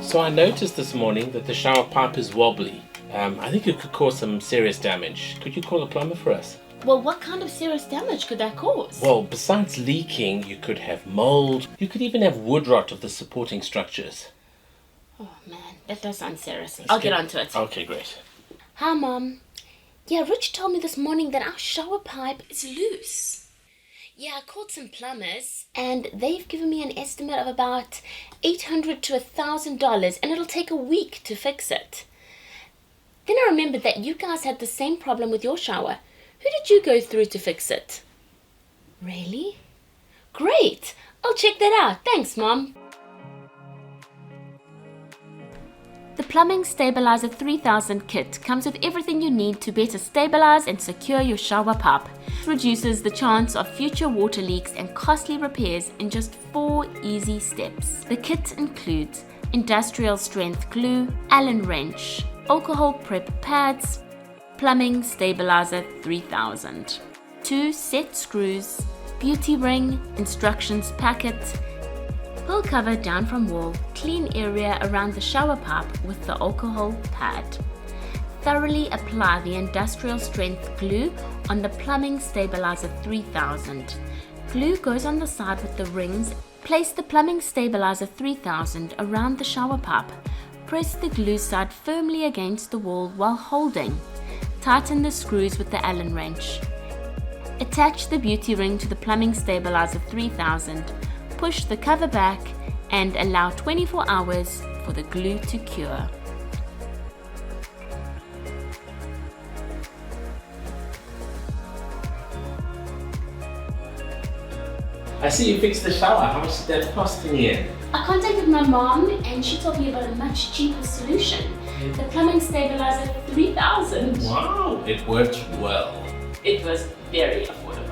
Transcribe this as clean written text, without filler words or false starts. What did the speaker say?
So I noticed this morning that the shower pipe is wobbly. I think it could cause some serious damage. Could you call a plumber for us? Well, what kind of serious damage could that cause? Well, besides leaking, you could have mold. You could even have wood rot of the supporting structures. Oh man, that does sound serious. I'll get onto it. Okay, great. Hi, Mom. Yeah, Rich told me this morning that our shower pipe is loose. Yeah, I called some plumbers and they've given me an estimate of about $800 to $1,000 and it'll take a week to fix it. Then I remembered that you guys had the same problem with your shower. Who did you go through to fix it? Really? Great! I'll check that out. Thanks, Mom. The Plumbing Stabilizer 3000 kit comes with everything you need to better stabilize and secure your shower pipe. It reduces the chance of future water leaks and costly repairs in just 4 easy steps. The kit includes industrial strength glue, Allen wrench, alcohol prep pads, Plumbing Stabilizer 3000, 2 set screws, beauty ring, instructions packet, pull cover down from wall, clean area around the shower pipe with the alcohol pad. Thoroughly apply the industrial strength glue on the Plumbing Stabilizer 3000. Glue goes on the side with the rings. Place the Plumbing Stabilizer 3000 around the shower pipe. Press the glue side firmly against the wall while holding. Tighten the screws with the Allen wrench. Attach the beauty ring to the Plumbing Stabilizer 3000. Push the cover back and allow 24 hours for the glue to cure. I see you fixed the shower. How much did that cost in the end? I contacted my mom and she told me about a much cheaper solution. The Plumbing Stabilizer 3000. Wow, it worked well. It was very affordable.